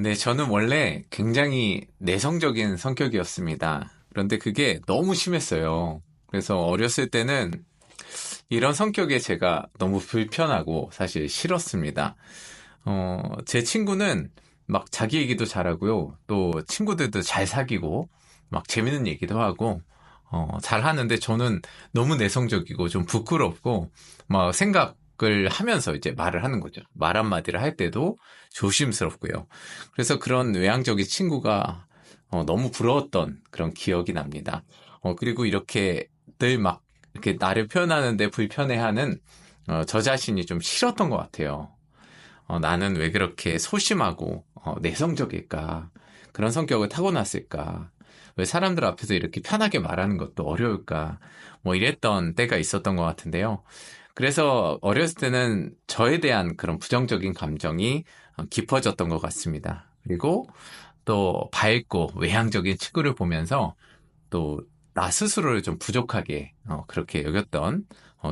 네, 저는 원래 굉장히 내성적인 성격이었습니다. 그런데 그게 너무 심했어요. 그래서 어렸을 때는 이런 성격에 제가 너무 불편하고 사실 싫었습니다. 제 친구는 막 자기 얘기도 잘하고요. 또 친구들도 잘 사귀고, 막 재밌는 얘기도 하고, 잘 하는데 저는 너무 내성적이고 좀 부끄럽고, 막 생각을 하면서 이제 말을 하는 거죠. 말 한마디를 할 때도 조심스럽고요. 그래서 그런 외향적인 친구가 너무 부러웠던 그런 기억이 납니다. 그리고 이렇게 늘 막 이렇게 나를 표현하는데 불편해하는 저 자신이 좀 싫었던 것 같아요. 나는 왜 그렇게 소심하고 내성적일까? 그런 성격을 타고났을까? 왜 사람들 앞에서 이렇게 편하게 말하는 것도 어려울까? 뭐 이랬던 때가 있었던 것 같은데요. 그래서 어렸을 때는 저에 대한 그런 부정적인 감정이 깊어졌던 것 같습니다. 그리고 또 밝고 외향적인 친구를 보면서 또 나 스스로를 좀 부족하게 그렇게 여겼던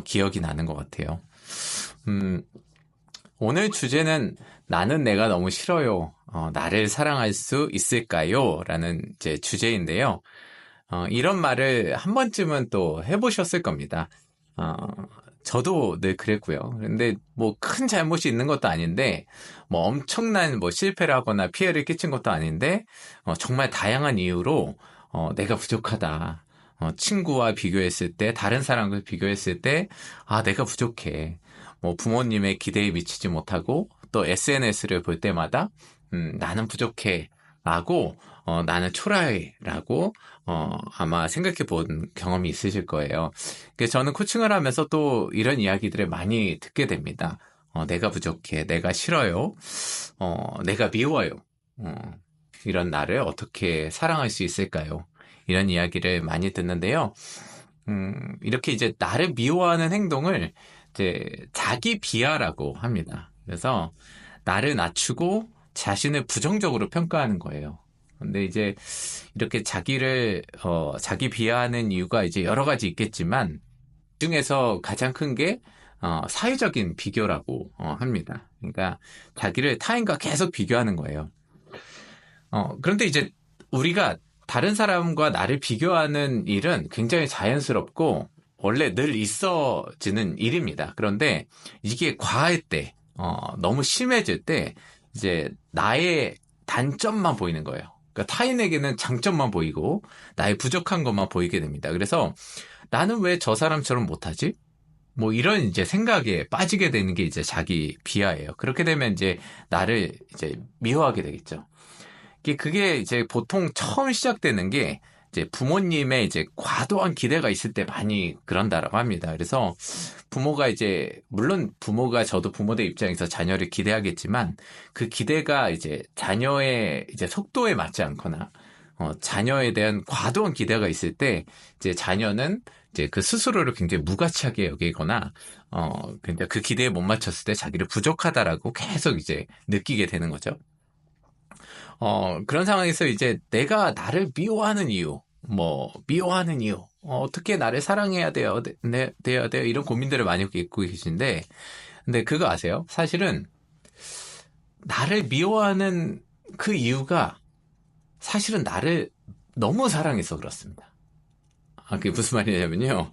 기억이 나는 것 같아요. 음, 오늘 주제는 나는 내가 너무 싫어요. 나를 사랑할 수 있을까요? 라는 이제 주제인데요. 이런 말을 한 번쯤은 또 해보셨을 겁니다. 어, 저도 늘 그랬고요. 근데 뭐 큰 잘못이 있는 것도 아닌데, 뭐 엄청난 뭐 실패를 하거나 피해를 끼친 것도 아닌데, 정말 다양한 이유로 내가 부족하다. 친구와 비교했을 때, 다른 사람과 비교했을 때, 아, 내가 부족해. 뭐 부모님의 기대에 미치지 못하고, 또 SNS를 볼 때마다, 나는 부족해. 라고, 나는 초라해. 라고, 아마 생각해 본 경험이 있으실 거예요. 그래서 저는 코칭을 하면서 또 이런 이야기들을 많이 듣게 됩니다. 내가 부족해. 내가 싫어요. 내가 미워요. 어, 이런 나를 어떻게 사랑할 수 있을까요? 이런 이야기를 많이 듣는데요. 이렇게 이제 나를 미워하는 행동을 이제 자기 비하라고 합니다. 그래서 나를 낮추고 자신을 부정적으로 평가하는 거예요. 근데 이제 이렇게 자기 비하하는 이유가 이제 여러 가지 있겠지만, 그 중에서 가장 큰 게, 사회적인 비교라고 합니다. 그러니까 자기를 타인과 계속 비교하는 거예요. 그런데 이제 우리가 다른 사람과 나를 비교하는 일은 굉장히 자연스럽고 원래 늘 있어지는 일입니다. 그런데 이게 과할 때, 너무 심해질 때 이제 나의 단점만 보이는 거예요. 그러니까 타인에게는 장점만 보이고 나의 부족한 것만 보이게 됩니다. 그래서 나는 왜 저 사람처럼 못하지? 뭐 이런 이제 생각에 빠지게 되는 게 이제 자기 비하예요. 그렇게 되면 이제 나를 이제 미워하게 되겠죠. 그게 이제 보통 처음 시작되는 게 이제 부모님의 이제 과도한 기대가 있을 때 많이 그런다라고 합니다. 그래서 부모가 이제 물론 부모가 저도 부모의 입장에서 자녀를 기대하겠지만 그 기대가 이제 자녀의 이제 속도에 맞지 않거나 자녀에 대한 과도한 기대가 있을 때 이제 자녀는 이제 그 스스로를 굉장히 무가치하게 여기거나 그러니까 그 기대에 못 맞췄을 때 자기를 부족하다라고 계속 이제 느끼게 되는 거죠. 그런 상황에서 이제 내가 나를 미워하는 이유, 미워하는 이유, 어떻게 나를 사랑해야 돼요, 돼야 돼요, 이런 고민들을 많이 갖고 계신데, 근데 그거 아세요? 사실은, 나를 미워하는 그 이유가 사실은 나를 너무 사랑해서 그렇습니다. 그게 무슨 말이냐면요.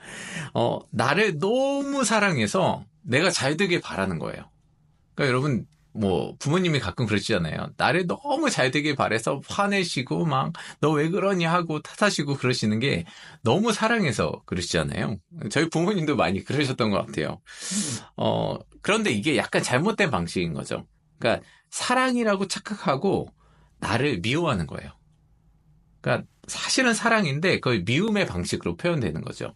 나를 너무 사랑해서 내가 잘 되길 바라는 거예요. 그러니까 여러분 뭐 부모님이 가끔 그러시잖아요. 나를 너무 잘 되길 바래서 화내시고 막 너 왜 그러니 하고 탓하시고 그러시는 게 너무 사랑해서 그러시잖아요. 저희 부모님도 많이 그러셨던 것 같아요. 그런데 이게 약간 잘못된 방식인 거죠. 그러니까 사랑이라고 착각하고 나를 미워하는 거예요. 그러니까 사실은 사랑인데 그걸 미움의 방식으로 표현되는 거죠.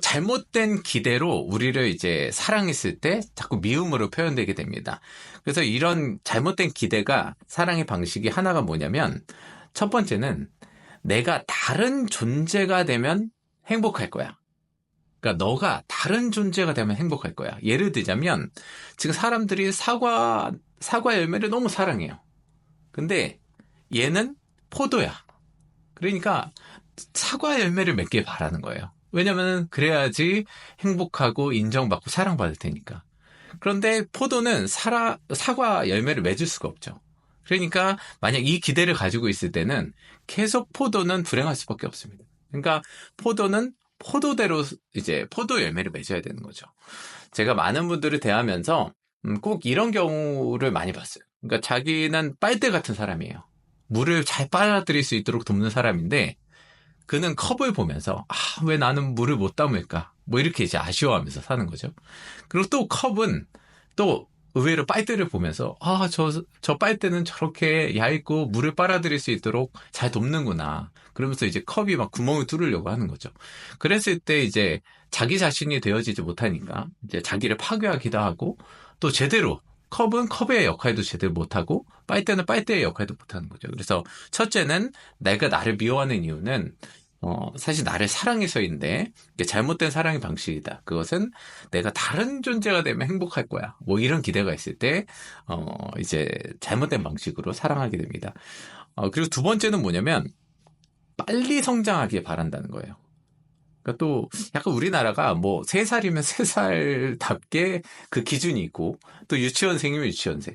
잘못된 기대로 우리를 이제 사랑했을 때 자꾸 미움으로 표현되게 됩니다. 그래서 이런 잘못된 기대가 사랑의 방식이 하나가 뭐냐면 첫 번째는 내가 다른 존재가 되면 행복할 거야. 그러니까 너가 다른 존재가 되면 행복할 거야. 예를 들자면 지금 사람들이 사과 열매를 너무 사랑해요. 근데 얘는 포도야. 그러니까 사과 열매를 맺길 바라는 거예요. 왜냐면 그래야지 행복하고 인정받고 사랑받을 테니까. 그런데 포도는 사과 열매를 맺을 수가 없죠. 그러니까 만약 이 기대를 가지고 있을 때는 계속 포도는 불행할 수밖에 없습니다. 그러니까 포도는 포도대로 이제 포도 열매를 맺어야 되는 거죠. 제가 많은 분들을 대하면서 꼭 이런 경우를 많이 봤어요. 그러니까 자기는 빨대 같은 사람이에요. 물을 잘 빨아들일 수 있도록 돕는 사람인데 그는 컵을 보면서 왜 나는 물을 못 담을까? 뭐 이렇게 이제 아쉬워하면서 사는 거죠. 그리고 또 컵은 또 의외로 빨대를 보면서 저 빨대는 저렇게 얇고 물을 빨아들일 수 있도록 잘 돕는구나. 그러면서 이제 컵이 막 구멍을 뚫으려고 하는 거죠. 그랬을 때 이제 자기 자신이 되어지지 못하니까 이제 자기를 파괴하기도 하고 또 제대로 컵은 컵의 역할도 제대로 못하고 빨대는 빨대의 역할도 못하는 거죠. 그래서 첫째는 내가 나를 미워하는 이유는 사실 나를 사랑해서인데 이게 잘못된 사랑의 방식이다. 그것은 내가 다른 존재가 되면 행복할 거야. 뭐 이런 기대가 있을 때 이제 잘못된 방식으로 사랑하게 됩니다. 그리고 두 번째는 뭐냐면 빨리 성장하길 바란다는 거예요. 그러니까 또 약간 우리나라가 뭐 3살이면 3살답게 그 기준이 있고 또 유치원생이면 유치원생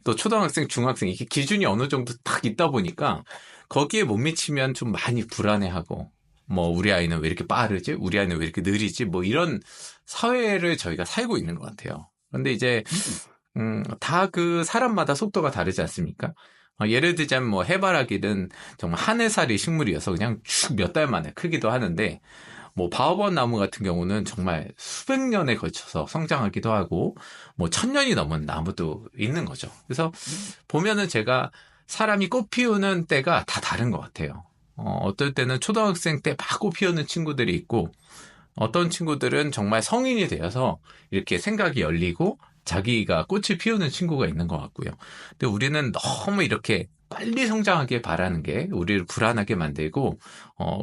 또 초등학생, 중학생 이게 기준이 어느 정도 딱 있다 보니까 거기에 못 미치면 좀 많이 불안해하고 뭐 우리 아이는 왜 이렇게 빠르지? 우리 아이는 왜 이렇게 느리지? 뭐 이런 사회를 저희가 살고 있는 것 같아요. 그런데 이제 다 그 사람마다 속도가 다르지 않습니까? 예를 들자면 뭐 해바라기는 정말 한 해살이 식물이어서 그냥 쭉 몇 달 만에 크기도 하는데 뭐 바오번 나무 같은 경우는 정말 수백 년에 걸쳐서 성장하기도 하고 뭐 1000년이 넘은 나무도 있는 거죠. 그래서 보면은 제가 사람이 꽃 피우는 때가 다 다른 것 같아요. 어떨 때는 초등학생 때 막 꽃 피우는 친구들이 있고 어떤 친구들은 정말 성인이 되어서 이렇게 생각이 열리고 자기가 꽃을 피우는 친구가 있는 것 같고요. 근데 우리는 너무 이렇게 빨리 성장하길 바라는 게 우리를 불안하게 만들고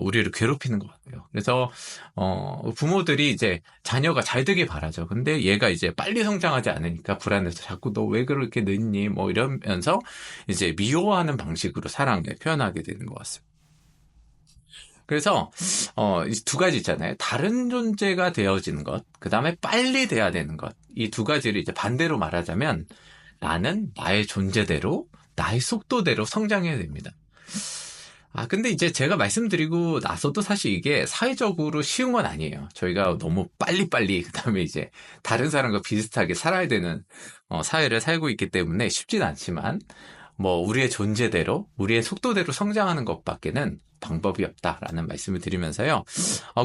우리를 괴롭히는 것 같아요. 그래서 부모들이 이제 자녀가 잘 되길 바라죠. 근데 얘가 이제 빨리 성장하지 않으니까 불안해서 자꾸 너 왜 그렇게 늦니? 뭐 이러면서 이제 미워하는 방식으로 사랑을 표현하게 되는 것 같습니다. 그래서 두 가지 있잖아요. 다른 존재가 되어지는 것, 그 다음에 빨리 돼야 되는 것. 이 두 가지를 이제 반대로 말하자면 나는 나의 존재대로 나의 속도대로 성장해야 됩니다. 근데 이제 제가 말씀드리고 나서도 사실 이게 사회적으로 쉬운 건 아니에요. 저희가 너무 빨리빨리, 그 다음에 이제 다른 사람과 비슷하게 살아야 되는 사회를 살고 있기 때문에 쉽진 않지만, 뭐, 우리의 존재대로, 우리의 속도대로 성장하는 것밖에는 방법이 없다라는 말씀을 드리면서요.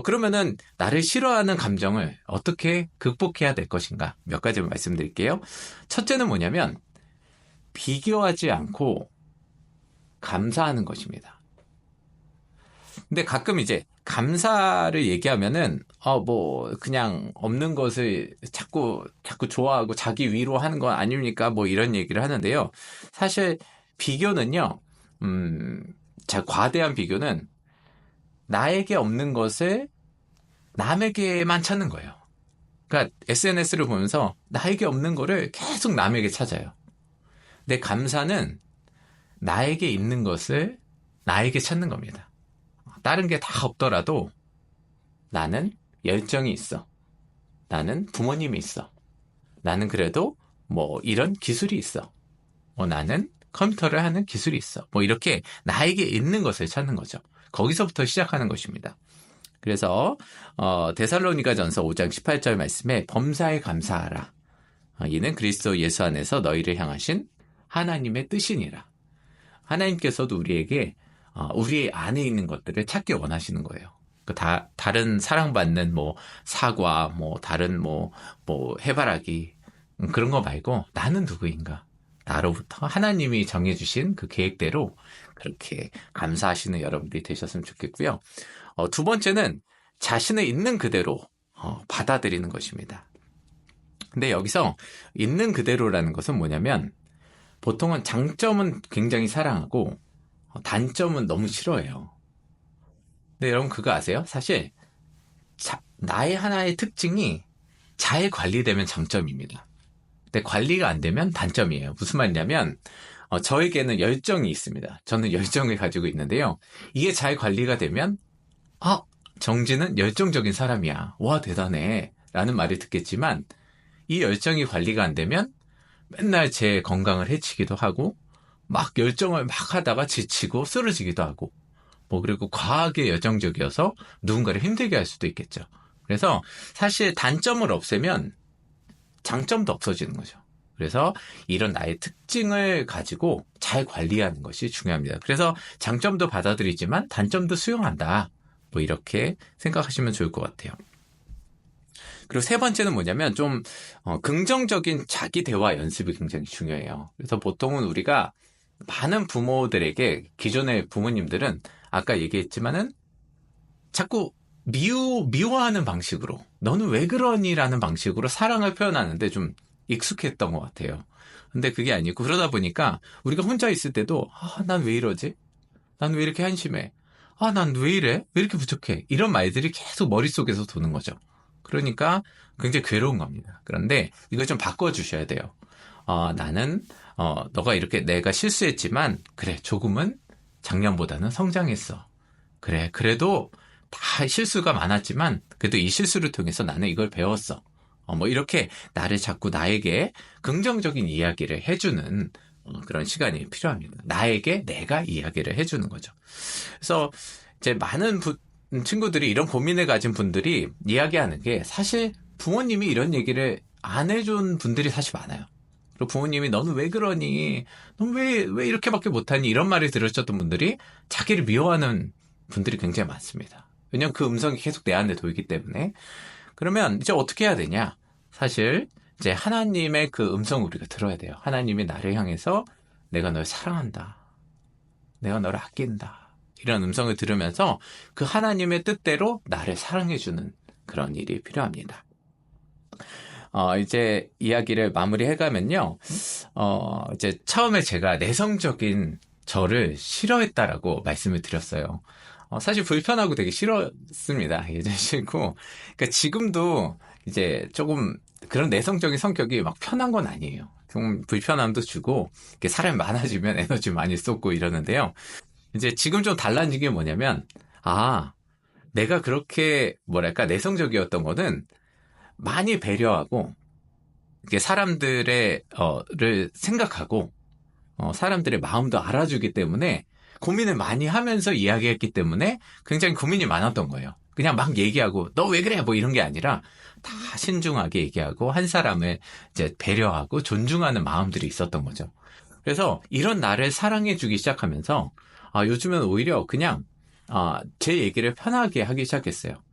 그러면은, 나를 싫어하는 감정을 어떻게 극복해야 될 것인가? 몇 가지만 말씀드릴게요. 첫째는 뭐냐면, 비교하지 않고 감사하는 것입니다. 근데 가끔 이제 감사를 얘기하면은 뭐 그냥 없는 것을 자꾸 좋아하고 자기 위로하는 건 아닙니까? 뭐 이런 얘기를 하는데요. 사실 비교는요. 과대한 비교는 나에게 없는 것을 남에게만 찾는 거예요. 그러니까 SNS를 보면서 나에게 없는 거를 계속 남에게 찾아요. 근데 감사는 나에게 있는 것을 나에게 찾는 겁니다. 다른 게 다 없더라도 나는 열정이 있어. 나는 부모님이 있어. 나는 그래도 뭐 이런 기술이 있어. 나는 컴퓨터를 하는 기술이 있어. 뭐 이렇게 나에게 있는 것을 찾는 거죠. 거기서부터 시작하는 것입니다. 그래서 데살로니가전서 5장 18절 말씀에 범사에 감사하라. 이는 그리스도 예수 안에서 너희를 향하신 하나님의 뜻이니라. 하나님께서도 우리에게 우리 안에 있는 것들을 찾기 원하시는 거예요. 다른 사랑받는 뭐 사과, 뭐 다른 뭐 해바라기 그런 거 말고 나는 누구인가? 나로부터 하나님이 정해주신 그 계획대로 그렇게 감사하시는 여러분들이 되셨으면 좋겠고요. 두 번째는 자신의 있는 그대로 받아들이는 것입니다. 근데 여기서 있는 그대로라는 것은 뭐냐면 보통은 장점은 굉장히 사랑하고 단점은 너무 싫어해요. 근데 여러분 그거 아세요? 사실 나의 하나의 특징이 잘 관리되면 장점입니다. 근데 관리가 안 되면 단점이에요. 무슨 말이냐면 저에게는 열정이 있습니다. 저는 열정을 가지고 있는데요. 이게 잘 관리가 되면 정진은 열정적인 사람이야. 와 대단해 라는 말을 듣겠지만 이 열정이 관리가 안 되면 맨날 제 건강을 해치기도 하고 막 열정을 막 하다가 지치고 쓰러지기도 하고, 그리고 과하게 열정적이어서 누군가를 힘들게 할 수도 있겠죠. 그래서 사실 단점을 없애면 장점도 없어지는 거죠. 그래서 이런 나의 특징을 가지고 잘 관리하는 것이 중요합니다. 그래서 장점도 받아들이지만 단점도 수용한다. 이렇게 생각하시면 좋을 것 같아요. 그리고 세 번째는 뭐냐면 좀 긍정적인 자기 대화 연습이 굉장히 중요해요. 그래서 보통은 우리가 많은 부모들에게 기존의 부모님들은 아까 얘기했지만은 자꾸 미워하는 방식으로 너는 왜 그러니? 라는 방식으로 사랑을 표현하는데 좀 익숙했던 것 같아요. 근데 그게 아니고 그러다 보니까 우리가 혼자 있을 때도 난 왜 이러지? 난 왜 이렇게 한심해? 난 왜 이래? 왜 이렇게 부족해? 이런 말들이 계속 머릿속에서 도는 거죠. 그러니까 굉장히 괴로운 겁니다. 그런데 이걸 좀 바꿔주셔야 돼요. 나는 너가 이렇게 내가 실수했지만 그래 조금은 작년보다는 성장했어. 그래 그래도 다 실수가 많았지만 그래도 이 실수를 통해서 나는 이걸 배웠어. 이렇게 나를 자꾸 나에게 긍정적인 이야기를 해주는 그런 시간이 필요합니다. 나에게 내가 이야기를 해주는 거죠. 그래서 이제 많은 친구들이 이런 고민을 가진 분들이 이야기하는 게 사실 부모님이 이런 얘기를 안 해준 분들이 사실 많아요. 그리고 부모님이 너는 왜 그러니? 넌 왜 이렇게밖에 못하니? 이런 말을 들으셨던 분들이 자기를 미워하는 분들이 굉장히 많습니다. 왜냐면 그 음성이 계속 내 안에 돌기 때문에. 그러면 이제 어떻게 해야 되냐? 사실 이제 하나님의 그 음성을 우리가 들어야 돼요. 하나님이 나를 향해서 내가 널 사랑한다. 내가 너를 아낀다. 이런 음성을 들으면서 그 하나님의 뜻대로 나를 사랑해주는 그런 일이 필요합니다. 이제 이야기를 마무리해가면요. 이제 처음에 제가 내성적인 저를 싫어했다라고 말씀을 드렸어요. 사실 불편하고 되게 싫었습니다. 예전에 싫고. 그러니까 지금도 이제 조금 그런 내성적인 성격이 막 편한 건 아니에요. 좀 불편함도 주고, 이렇게 사람이 많아지면 에너지 많이 쏟고 이러는데요. 이제 지금 좀 달라진 게 뭐냐면, 내가 그렇게 뭐랄까 내성적이었던 거는 많이 배려하고, 이렇게 사람들의, 를 생각하고, 사람들의 마음도 알아주기 때문에 고민을 많이 하면서 이야기했기 때문에 굉장히 고민이 많았던 거예요. 그냥 막 얘기하고, 너 왜 그래? 이런 게 아니라 다 신중하게 얘기하고, 한 사람을 이제 배려하고 존중하는 마음들이 있었던 거죠. 그래서 이런 나를 사랑해주기 시작하면서, 요즘은 오히려 그냥, 제 얘기를 편하게 하기 시작했어요.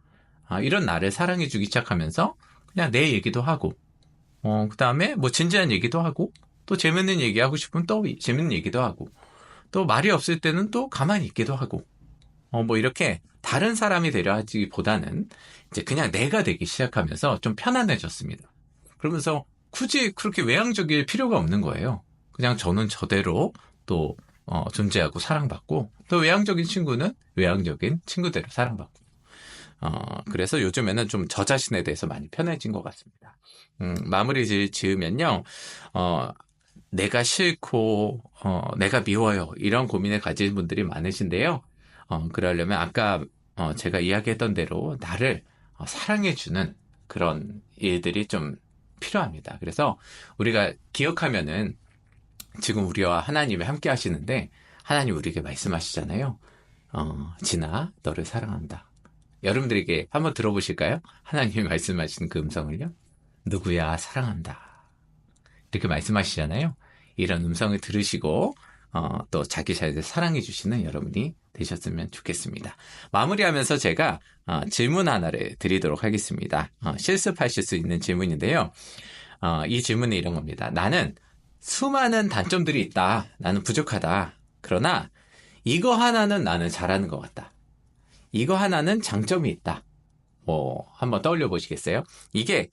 이런 나를 사랑해주기 시작하면서 그냥 내 얘기도 하고, 그 다음에 뭐 진지한 얘기도 하고, 또 재밌는 얘기하고 싶으면 또 재밌는 얘기도 하고, 또 말이 없을 때는 또 가만히 있기도 하고, 이렇게 다른 사람이 되려 하기보다는 이제 그냥 내가 되기 시작하면서 좀 편안해졌습니다. 그러면서 굳이 그렇게 외향적일 필요가 없는 거예요. 그냥 저는 저대로 또 존재하고 사랑받고, 또 외향적인 친구는 외향적인 친구대로 사랑받고. 그래서 요즘에는 좀 저 자신에 대해서 많이 편해진 것 같습니다. 마무리 지으면요, 내가 싫고, 내가 미워요. 이런 고민을 가진 분들이 많으신데요. 그러려면 아까 제가 이야기했던 대로 나를 사랑해주는 그런 일들이 좀 필요합니다. 그래서 우리가 기억하면은 지금 우리와 하나님이 함께 하시는데 하나님 우리에게 말씀하시잖아요. 진아, 너를 사랑한다. 여러분들에게 한번 들어보실까요? 하나님이 말씀하시는 그 음성을요. 누구야, 사랑한다. 이렇게 말씀하시잖아요. 이런 음성을 들으시고 또 자기 자신을 사랑해 주시는 여러분이 되셨으면 좋겠습니다. 마무리하면서 제가 질문 하나를 드리도록 하겠습니다. 실습하실 수 있는 질문인데요. 이 질문은 이런 겁니다. 나는 수많은 단점들이 있다. 나는 부족하다. 그러나 이거 하나는 나는 잘하는 것 같다. 이거 하나는 장점이 있다. 한번 떠올려 보시겠어요? 이게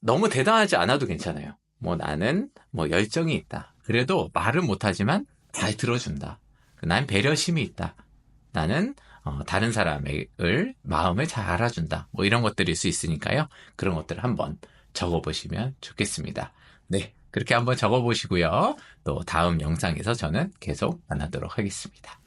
너무 대단하지 않아도 괜찮아요. 나는 열정이 있다. 그래도 말은 못하지만 잘 들어준다. 난 배려심이 있다. 나는 다른 사람의 마음을 잘 알아준다. 이런 것들일 수 있으니까요. 그런 것들을 한번 적어보시면 좋겠습니다. 네, 그렇게 한번 적어보시고요. 또 다음 영상에서 저는 계속 만나도록 하겠습니다.